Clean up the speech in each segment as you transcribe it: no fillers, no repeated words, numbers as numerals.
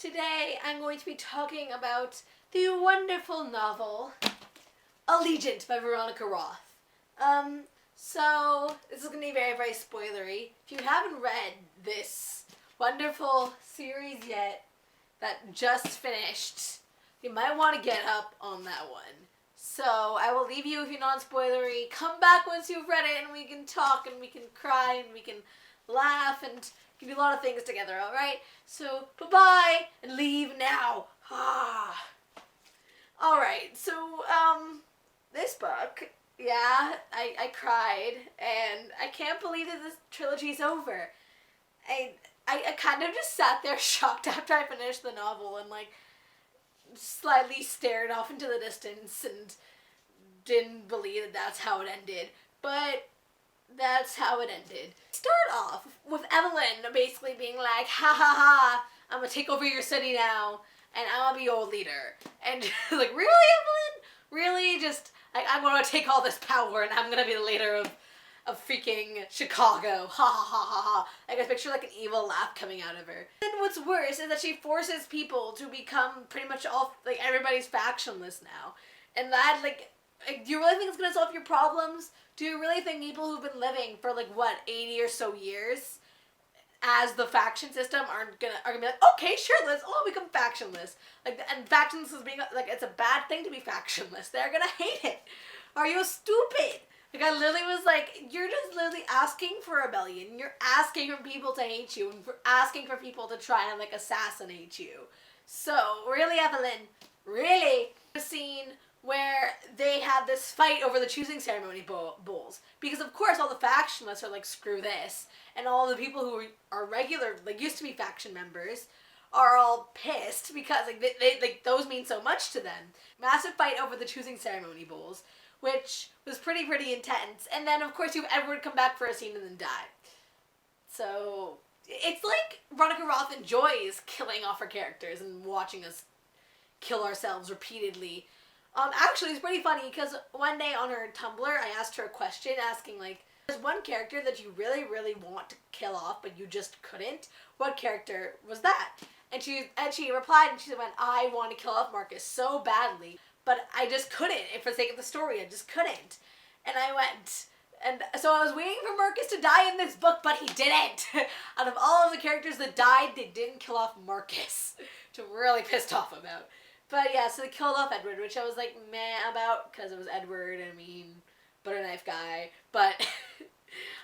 Today I'm going to be talking about the wonderful novel Allegiant by Veronica Roth. So this is going to be very, very spoilery. If you haven't read this wonderful series yet that just finished, you might want to get up on that one. So I will leave you with your non-spoilery. Come back once you've read it and we can talk and we can cry and we can laugh and we can do a lot of things together, alright? So bye-bye and leave now. Alright, so this book, yeah, I cried and I can't believe that this trilogy's over. I kind of just sat there shocked after I finished the novel and like slightly stared off into the distance and didn't believe that that's how it ended. But that's how it ended. Start off with Evelyn basically being like, ha ha ha, I'm gonna take over your city now and I'm gonna be your leader. And like, really, Evelyn? Really? Just, like, I'm gonna take all this power and I'm gonna be the leader of freaking Chicago. Ha ha ha ha ha. I guess picture like an evil laugh coming out of her. And what's worse is that she forces people to become pretty much all, like, everybody's factionless now. And that, like, do you really think it's gonna solve your problems? Do you really think people who've been living for like, what, 80 or so years as the faction system are gonna be like, okay, sure, let's all become factionless. Like, and factions is being, like, it's a bad thing to be factionless. They're gonna hate it. Are you stupid? Like, I literally was like, you're just literally asking for rebellion. You're asking for people to hate you and for asking for people to try and, like, assassinate you. So, really, Evelyn, really? The scene where they have this fight over the choosing ceremony bowls. Because, of course, all the factionists are like, screw this. And all the people who are regular, like, used to be faction members, are all pissed because, like, they like, those mean so much to them. Massive fight over the choosing ceremony bowls, which was pretty intense. And then, of course, you have Edward come back for a scene and then die. So, it's like Veronica Roth enjoys killing off her characters and watching us kill ourselves repeatedly. Actually, it's pretty funny because one day on her Tumblr, I asked her a question asking, like, there's one character that you really want to kill off, but you just couldn't. What character was that? And she replied and she went, I want to kill off Marcus so badly, but I just couldn't. And for the sake of the story, I just couldn't. And I went, and so I was waiting for Marcus to die in this book, but he didn't. Out of all of the characters that died, they didn't kill off Marcus, which I'm really pissed off about. But yeah, so they killed off Edward, which I was like meh about because it was Edward, I mean, butter knife guy. But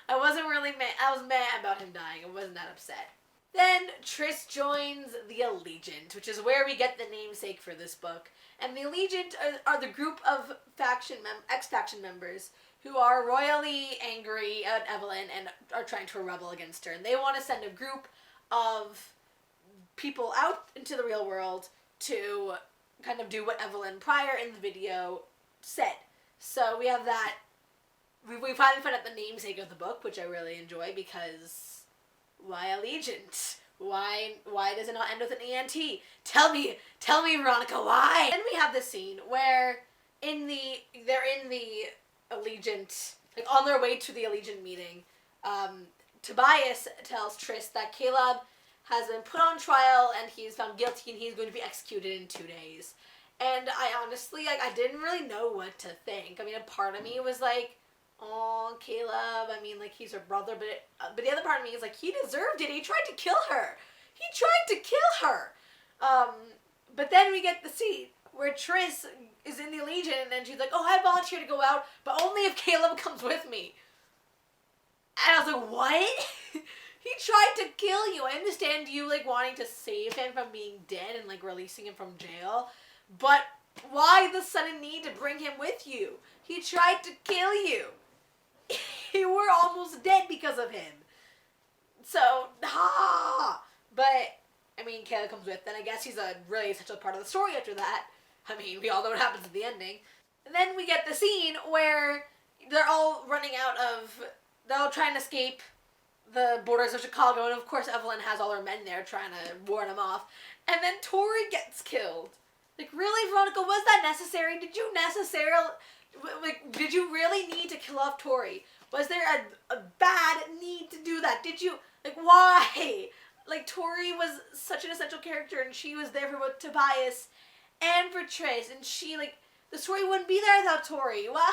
I wasn't really meh. I was meh about him dying. I wasn't that upset. Then Triss joins the Allegiant, which is where we get the namesake for this book. And the Allegiant are the group of ex-faction members who are royally angry at Evelyn and are trying to rebel against her. And they want to send a group of people out into the real world to kind of do what Evelyn prior in the video said. So we have that. We finally found out the namesake of the book, which I really enjoy because why Allegiant? Why does it not end with an ENT? Tell me, Veronica, why? Then we have this scene where they're in the Allegiant, like on their way to the Allegiant meeting. Tobias tells Triss that Caleb has been put on trial and he's found guilty and he's going to be executed in 2 days. And I honestly, like, I didn't really know what to think. I mean, a part of me was like, oh, Caleb, I mean, like, he's her brother, but the other part of me is like, he deserved it. He tried to kill her. But then we get the scene where Triss is in the Allegiant and then she's like, oh, I volunteer to go out, but only if Caleb comes with me. And I was like, what? He tried to kill you. I understand you, like, wanting to save him from being dead and, like, releasing him from jail. But why the sudden need to bring him with you? He tried to kill you. You were almost dead because of him. So, But, I mean, Caleb comes with, and I guess he's a really essential part of the story after that. I mean, we all know what happens at the ending. And then we get the scene where they're all they're all trying to escape the borders of Chicago, and of course Evelyn has all her men there trying to ward them off. And then Tori gets killed. Like, really, Veronica, was that necessary? Did you really need to kill off Tori? Was there a bad need to do that? Did you, like, why? like, Tori was such an essential character, and she was there for both Tobias and for Tris, and she, like, the story wouldn't be there without Tori. Why?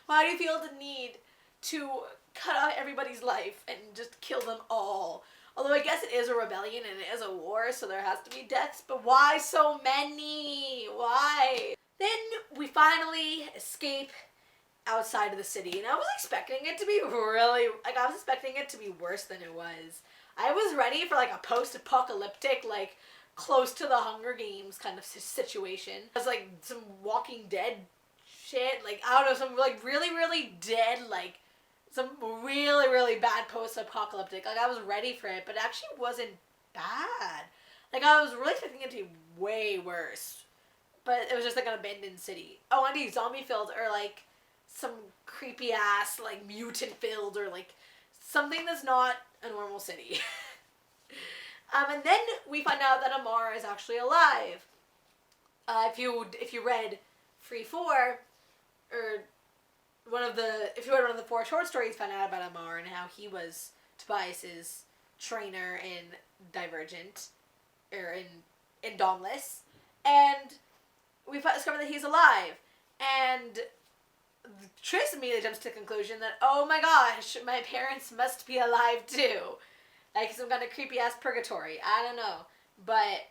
Why do you feel the need to cut off everybody's life and just kill them all? Although I guess it is a rebellion and it is a war, so there has to be deaths, but why so many? Why? Then we finally escape outside of the city, and I was expecting it to be really, like, I was expecting it to be worse than it was. I was ready for, like, a post-apocalyptic, like, close to the Hunger Games kind of situation. It was, like, some Walking Dead shit, like, I don't know, some, like, really, really dead, like, some really, really bad post-apocalyptic. Like, I was ready for it, but it actually wasn't bad. Like, I was really expecting it to be way worse. But it was just, like, an abandoned city. Oh, and these zombie-filled, or, like, some creepy-ass, like, mutant-filled, or, like, something that's not a normal city. And then we find out that Amara is actually alive. If you read Free 4, or if you read one of the 4 short stories, you find out about Amar and how he was Tobias's trainer in Divergent, or in Dauntless, and we discover that he's alive, and Tris immediately jumps to the conclusion that, oh my gosh, my parents must be alive too, like some kind of creepy ass purgatory. I don't know, but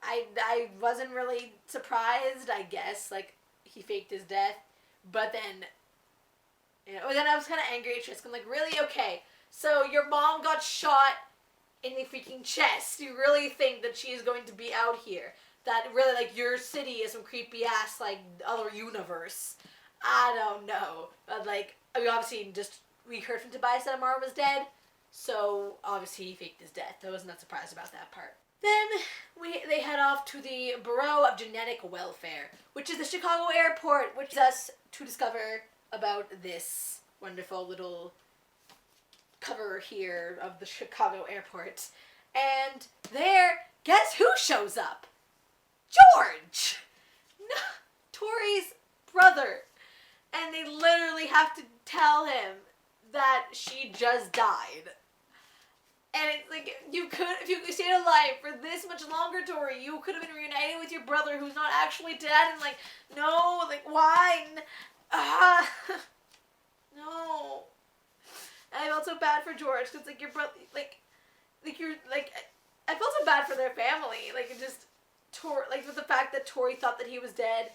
I wasn't really surprised. I guess, like, he faked his death, but then. Then I was kind of angry at Tris. I'm like, really? Okay, so your mom got shot in the freaking chest. You really think that she is going to be out here? That really, like, your city is some creepy ass, like, other universe? I don't know. But, like, I mean, obviously, we heard from Tobias that Amara was dead, so obviously he faked his death. I was not surprised about that part. Then they head off to the Bureau of Genetic Welfare, which is the Chicago airport, which is us to discover about this wonderful little cover here of the Chicago airport. And there, guess who shows up? George! No, Tori's brother. And they literally have to tell him that she just died. And it's like, if you stayed alive for this much longer, Tori, you could have been reunited with your brother who's not actually dead. And, like, no, like, why? No. And I felt so bad for George, because, like, your brother, I felt so bad for their family, like, it just, with the fact that Tori thought that he was dead,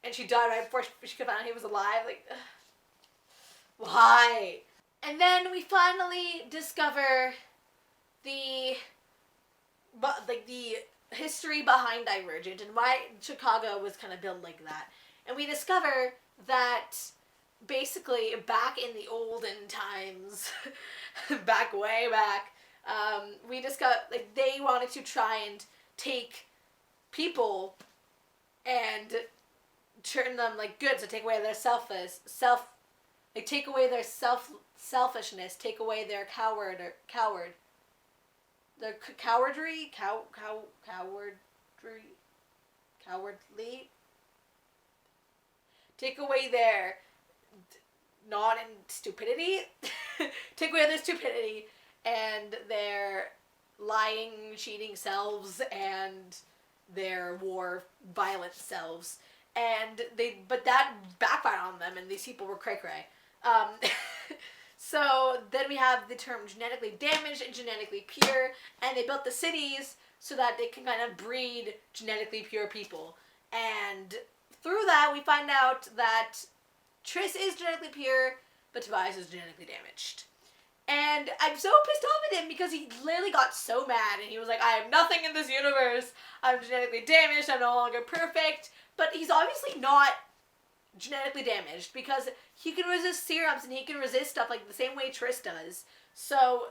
and she died right before she could find out he was alive, like, why? And then we finally discover the history behind Divergent, and why Chicago was kind of built like that. And we discover that basically back in the olden times, way back, we discovered, like, they wanted to try and take people and turn them, like, good, so take away their selfishness, take away their cowardly, take away their not in stupidity, take away their stupidity and their lying, cheating selves and their violent selves. And but that backfired on them, and these people were cray-cray. So then we have the term genetically damaged and genetically pure, and they built the cities so that they can kind of breed genetically pure people. And through that, we find out that Tris is genetically pure, but Tobias is genetically damaged. And I'm so pissed off at him because he literally got so mad, and he was like, I am nothing in this universe, I'm genetically damaged, I'm no longer perfect. But he's obviously not genetically damaged because he can resist serums and he can resist stuff like the same way Tris does. So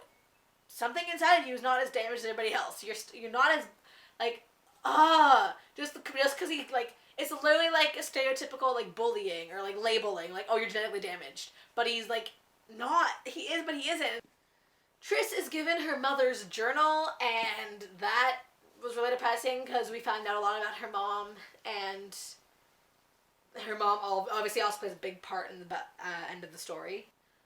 something inside of you is not as damaged as everybody else. You're not as, like, just because he, like, it's literally like a stereotypical, like, bullying or, like, labeling, like, oh, you're genetically damaged. But he's, like, not. He is, but he isn't. Tris is given her mother's journal, and that was really depressing because we found out a lot about her mom, and her mom obviously also plays a big part in the end of the story.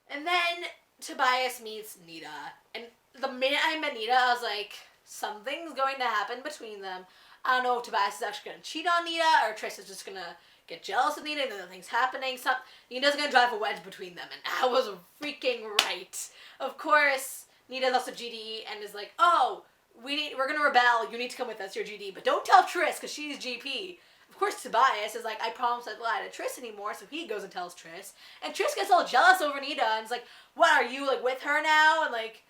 And then Tobias meets Nita, and the minute I met Nita, I was like, something's going to happen between them. I don't know if Tobias is actually going to cheat on Nita, or Triss is just going to get jealous of Nita and then nothing's happening. Nita's going to drive a wedge between them, and I was freaking right. Of course, Nita's also GD and is like, oh, we're going to rebel. You need to come with us. You're GD. But don't tell Triss, because she's GP. Of course, Tobias is like, I promise I won't lie to Triss anymore, so he goes and tells Triss. And Triss gets all jealous over Nita and is like, what, are you, like, with her now? And, like,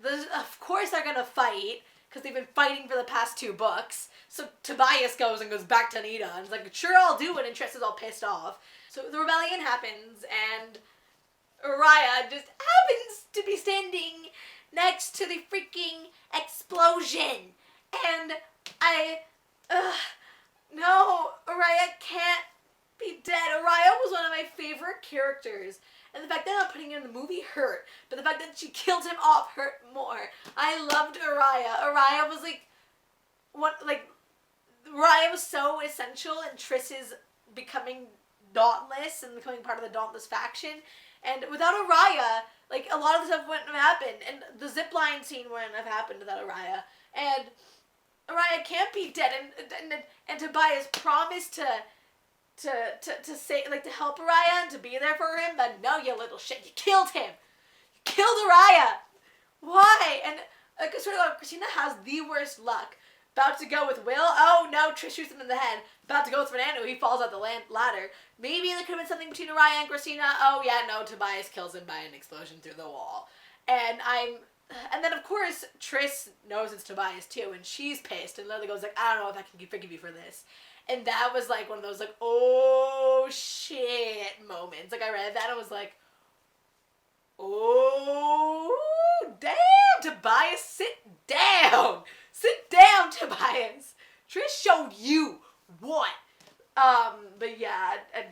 of course they're gonna fight, because they've been fighting for the past 2 books. So Tobias goes back to Nita and is like, sure, I'll do it, and Triss is all pissed off. So the rebellion happens, and Araya just happens to be standing next to the freaking explosion. And no, Araya can't be dead. Araya was one of my favorite characters. And the fact that I'm putting her in the movie hurt. But the fact that she killed him off hurt more. I loved Araya. Araya was Araya was so essential in Triss's becoming Dauntless and becoming part of the Dauntless faction. And without Araya, like, a lot of the stuff wouldn't have happened. And the zipline scene wouldn't have happened without Araya. And Araya can't be dead. And Tobias promised to say, like, to help Araya and to be there for him, but no, you little shit, you killed him. You killed Araya. Why? And sort of, Christina has the worst luck. About to go with Will. Oh no, Trish shoots him in the head. About to go with Fernando. He falls out the ladder. Maybe there could have been something between Araya and Christina. Oh yeah, no, Tobias kills him by an explosion through the wall. And then of course Triss knows it's Tobias too, and she's pissed and literally goes like, I don't know if I can forgive you for this. And that was like one of those like, oh shit moments. Like, I read that and was like, oh damn, Tobias, sit down. Sit down, Tobias. Trish showed you what. But yeah, and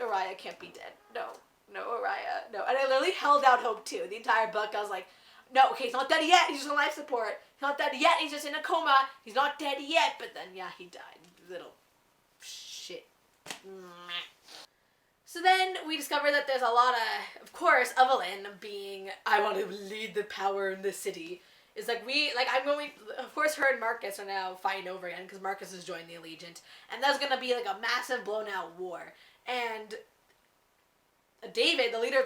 Araya can't be dead. No, Araya, no. And I literally held out hope too. The entire book, I was like, no, okay, he's not dead yet. He's just on life support. He's not dead yet. He's just in a coma. He's not dead yet. But then, yeah, he died. Little shit. So then we discover that there's a lot of course, Evelyn being, I want to lead the power in the city. Is like, of course her and Marcus are now fighting over again, because Marcus has joined the Allegiant. And that's going to be like a massive blown out war. And David, the leader of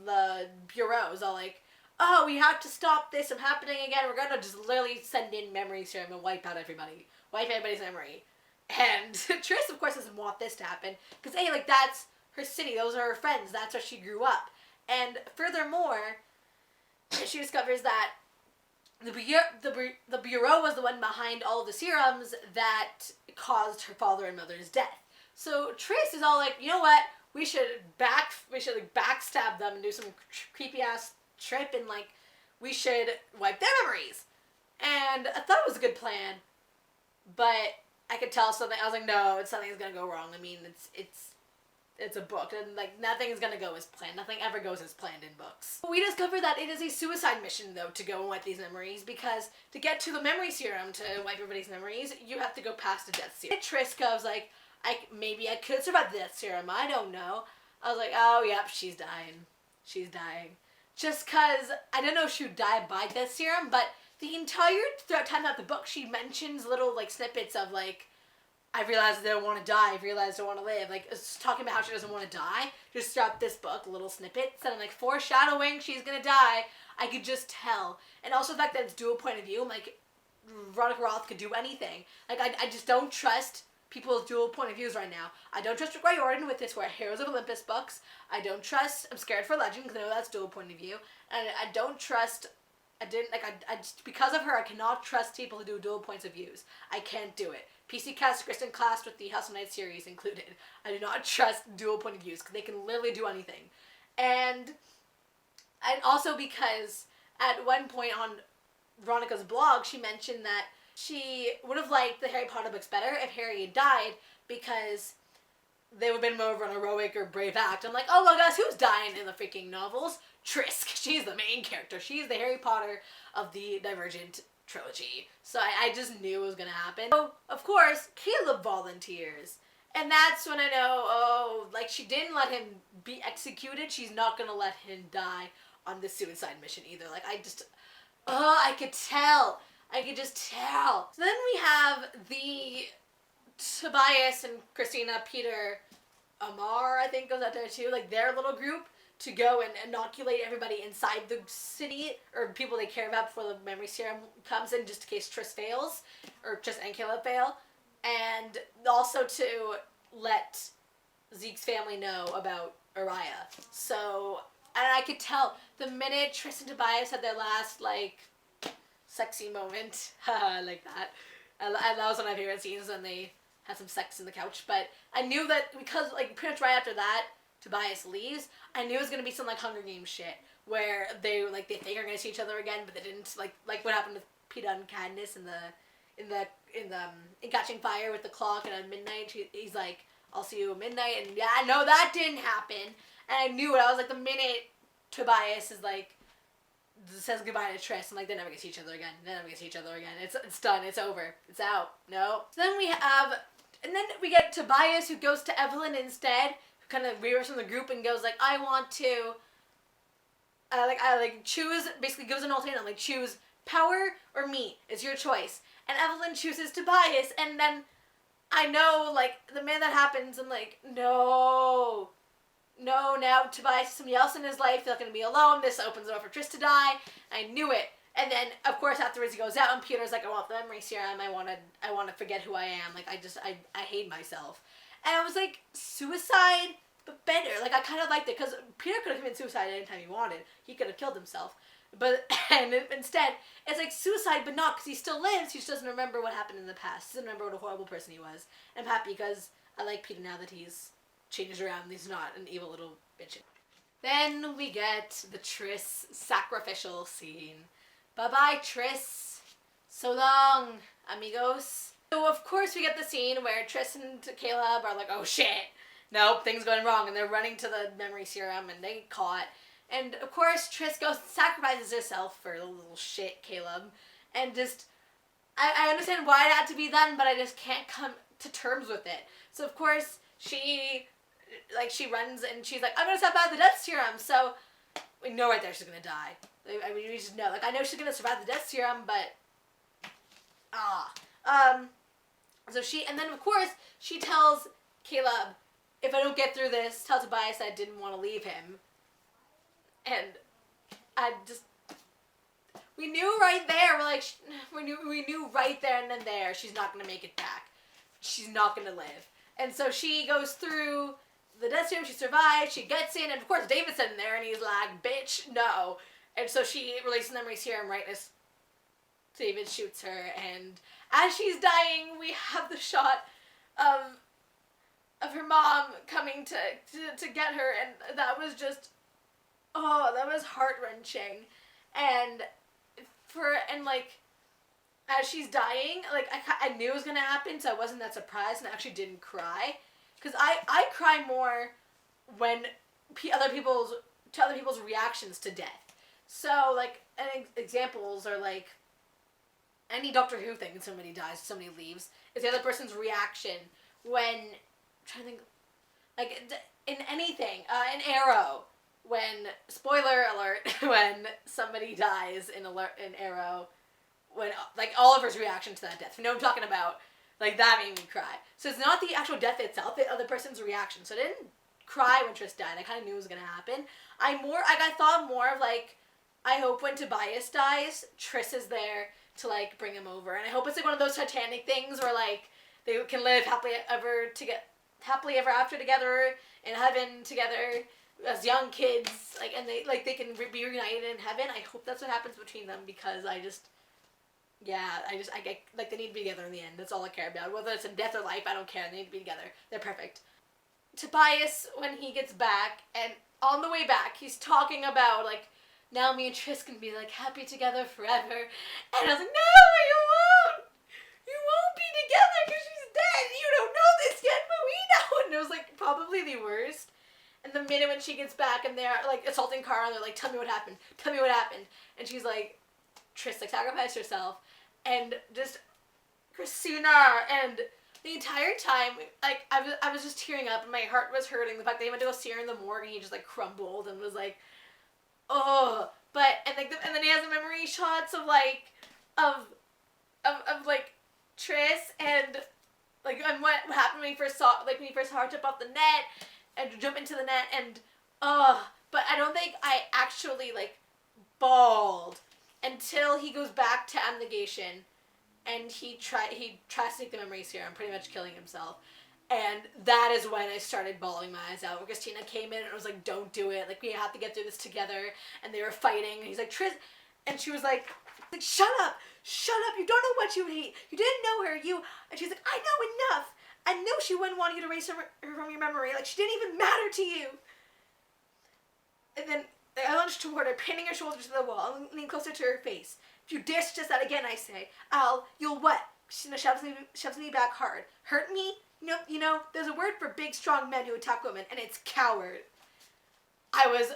the Bureau, is all like, oh, we have to stop this from happening again. We're going to just literally send in memory serum and wipe out everybody. Wipe everybody's memory. And Triss, of course, doesn't want this to happen. Because, hey, like, that's her city. Those are her friends. That's where she grew up. And furthermore, she discovers that the Bureau was the one behind all of the serums that caused her father and mother's death. So Triss is all like, you know what? We should backstab them and do some creepy ass trip, and like, we should wipe their memories. And I thought it was a good plan, but I could tell something. I was like, no, something's gonna go wrong. I mean, it's a book, and like, nothing's gonna go as planned. Nothing ever goes as planned in books. We discover that it is a suicide mission, though, to go and wipe these memories, because to get to the memory serum to wipe everybody's memories, you have to go past the death serum. Triss goes like, maybe I could survive the death serum. I don't know. I was like, oh yep, she's dying. She's dying. Just cause I don't know if she would die by death serum, but the entire time throughout the book, she mentions little like snippets of like, I realized I don't want to die. I realized I don't want to live. Like, it's talking about how she doesn't want to die. Just throughout this book, little snippets, and like foreshadowing she's gonna die. I could just tell, and also the fact that it's dual point of view. I'm like, Veronica Roth could do anything. Like, I just don't trust people with dual point of views right now. I don't trust Rick Riordan with this Heroes of Olympus books. I'm scared for Legend because I know that's dual point of view. And I don't trust, because of her, I cannot trust people who do dual points of views. I can't do it. PC Cast, Kristen Class with the House of Night series included. I do not trust dual point of views because they can literally do anything. And also because at one point on Veronica's blog, she mentioned that she would have liked the Harry Potter books better if Harry had died, because they would have been more of an heroic or brave act. I'm like, oh well, guys, who's dying in the freaking novels? Triss. She's the main character. She's the Harry Potter of the Divergent trilogy. So I just knew it was going to happen. So, of course, Caleb volunteers. And that's when I know, oh, like, she didn't let him be executed. She's not going to let him die on the suicide mission either. Like, Oh, I could tell. I could just tell. So then we have the Tobias and Christina, Peter, Amar, I think goes out there too, like their little group to go and inoculate everybody inside the city, or people they care about before the memory serum comes in, just in case Triss fails, or Triss and Caleb fail. And also to let Zeke's family know about Araya. So, and I could tell the minute Triss and Tobias had their last, like, sexy moment, like that. That was one of my favorite scenes, when they had some sex in the couch. But I knew that because, like, pretty much right after that, Tobias leaves, I knew it was gonna be some, like, Hunger Games shit, where they think they're gonna see each other again, but they didn't. Like what happened with Peeta and Katniss in Catching Fire with the clock, and at midnight he's like, I'll see you at midnight, and yeah, no, that didn't happen. And I knew it. I was like, the minute Tobias is like, says goodbye to Triss, I'm like, they never get to see each other again. They never get to see each other again. It's done. It's over. It's out. No. So then and then we get Tobias, who goes to Evelyn instead, who kind of rears from the group and goes like, I want to, choose, basically gives an ultimatum, like, choose power or me. It's your choice. And Evelyn chooses Tobias, and then I know, like, the minute that happens, I'm like, no, now Tobias has somebody else in his life, they're not going to be alone, this opens the door for Triss to die, I knew it. And then, of course, afterwards he goes out, and Peter's like, I want the memory serum, I want to forget who I am, like, I hate myself. And I was like, suicide, but better. Like, I kind of liked it, because Peter could have committed suicide anytime he wanted. He could have killed himself. But, and instead, it's like suicide, but not, because he still lives, he just doesn't remember what happened in the past. He doesn't remember what a horrible person he was. And I'm happy, because I like Peter now that he's changed around, and he's not an evil little bitch. Then we get the Triss sacrificial scene. Bye-bye, Triss. So long, amigos. So, of course, we get the scene where Triss and Caleb are like, oh, shit. Nope, things going wrong, and they're running to the memory serum, and they get caught. And, of course, Triss goes and sacrifices herself for the little shit, Caleb. And just, I understand why it had to be done, but I just can't come to terms with it. So, of course, she runs, and she's like, I'm gonna step out of the death serum. So, we know right there she's gonna die. I mean, we just know. Like, I know she's gonna survive the death serum, but, so and then, of course, she tells Caleb, if I don't get through this, tell Tobias I didn't want to leave him. And we knew right there, we knew right there and then there, she's not going to make it back. She's not going to live. And so she goes through the death serum, she survives, she gets in, and of course David's sitting there, and he's like, bitch, no. And so she releases the memory serum right as David shoots her, and as she's dying, we have the shot of her mom coming to get her, and that was just, that was heart-wrenching. And as she's dying, like, I knew it was gonna happen, so I wasn't that surprised, and I actually didn't cry. Because I cry more when other people's reactions to death. So, like, examples are, like, any Doctor Who thing, somebody dies, somebody leaves, is the other person's reaction when, I'm trying to think, like, in anything, an Arrow, when, spoiler alert, when somebody dies in Arrow, when, like, Oliver's reaction to that death. You know what I'm talking about? Like, that made me cry. So it's not the actual death itself, the other person's reaction. So I didn't cry when Triss died. I kind of knew it was going to happen. I thought more of, like, I hope when Tobias dies, Triss is there to, like, bring him over. And I hope it's, like, one of those Titanic things where, like, they can live happily ever after together, in heaven together, as young kids, like, and they can be reunited in heaven. I hope that's what happens between them, because I get, like, they need to be together in the end. That's all I care about. Whether it's in death or life, I don't care. They need to be together. They're perfect. Tobias, when he gets back, and on the way back, he's talking about, like, now me and Triss can be, like, happy together forever. And I was like, no, you won't! You won't be together because she's dead! You don't know this yet, but we know! And it was, like, probably the worst. And the minute when she gets back and they're, like, assaulting Cara, and they're like, tell me what happened. Tell me what happened. And she's like, Triss, like, sacrificed herself. And just Christina, and the entire time, like, I was just tearing up, and my heart was hurting. The fact that he went to go see her in the morgue, and he just, like, crumbled and was like, oh. and then he has the memory shots of like, of like Triss and like and what happened when he first saw her jump off the net and jump into the net and but I don't think I actually like bawled until he goes back to abnegation and he tries to take the memory serum, pretty much killing himself. And that is when I started bawling my eyes out. When Christina came in and was like, don't do it. Like, we have to get through this together. And they were fighting. And he's like, Triss. And she was like, shut up. Shut up. You don't know what you hate. You didn't know her. And she's like, I know enough. I know she wouldn't want you to erase her from your memory. Like, she didn't even matter to you. And then I lunged toward her, pinning her shoulders to the wall, and leaning closer to her face. If you dare suggest that again, I say, you'll what? Christina shoves me back hard. Hurt me? You know, there's a word for big, strong men who attack women, and it's coward. I was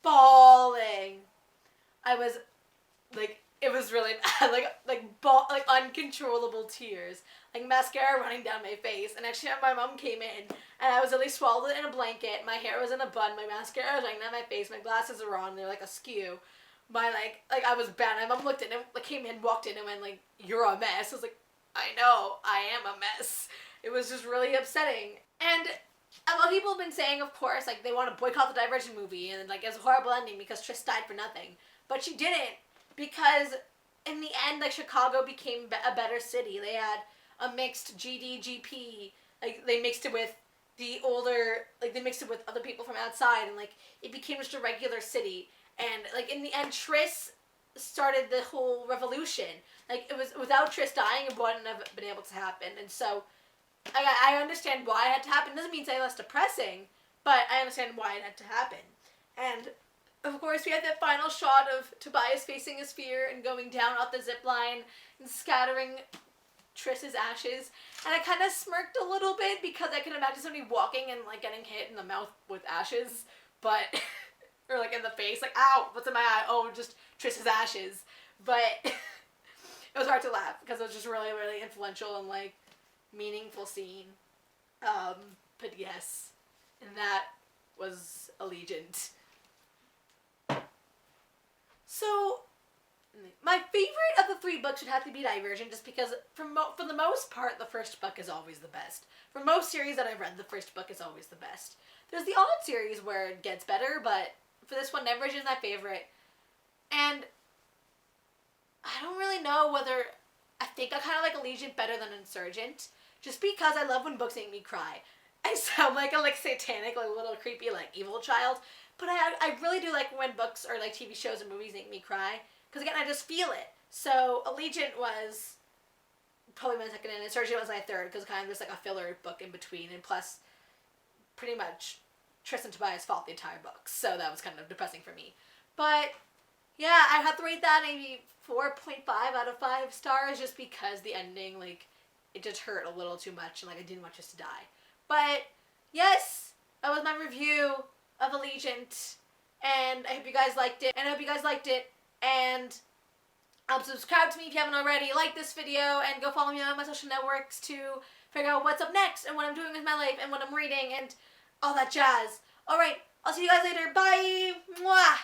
bawling. I was, like, it was really bad, like uncontrollable tears. Like, mascara running down my face. And actually, my mom came in, and I was at least swaddled in a blanket. My hair was in a bun. My mascara was running down my face. My glasses were on. They're, like, askew. I was bad. My mom looked in and came in, walked in, and went, like, you're a mess. I was like, I know, I am a mess. It was just really upsetting. And a lot of people have been saying, of course, like, they want to boycott the Divergent movie, and, like, it's a horrible ending because Triss died for nothing. But she didn't, because in the end, like, Chicago became a better city. They had a mixed GD, like, they mixed it with the older, like, they mixed it with other people from outside, and, like, it became just a regular city. And, like, in the end, Triss started the whole revolution. Like, it was, without Triss dying, it wouldn't have been able to happen. And so, I understand why it had to happen. It doesn't mean it's any less depressing, but I understand why it had to happen. And, of course, we had that final shot of Tobias facing his fear and going down off the zip line and scattering Triss's ashes. And I kind of smirked a little bit because I can imagine somebody walking and, like, getting hit in the mouth with ashes, but... or, like, in the face, like, ow, what's in my eye? Oh, just Triss's ashes. But it was hard to laugh because it was just really, really influential and, like, meaningful scene. But yes, and that was Allegiant. So, my favorite of the 3 books would have to be Divergent, just because for the most part, the first book is always the best. For most series that I've read, the first book is always the best. There's the odd series where it gets better, but for this one, Divergent is my favorite. And I don't really know whether... I think I kind of like Allegiant better than Insurgent, just because I love when books make me cry. I sound like a satanic, like, little creepy, like, evil child, but I really do like when books or, like, TV shows and movies make me cry, because, again, I just feel it. So, Allegiant was probably my second, and Insurgent was my third, because kind of just, like, a filler book in between, and plus, pretty much, Triss and Tobias fought the entire book, so that was kind of depressing for me. But, yeah, I have to rate that maybe 4.5 out of 5 stars, just because the ending, like, it just hurt a little too much, and, like, I didn't want Triss to die. But, yes, that was my review of Allegiant, and I hope you guys liked it, and subscribe to me if you haven't already, like this video, and go follow me on my social networks to figure out what's up next, and what I'm doing with my life, and what I'm reading, and all that jazz. Alright, I'll see you guys later. Bye! Mwah!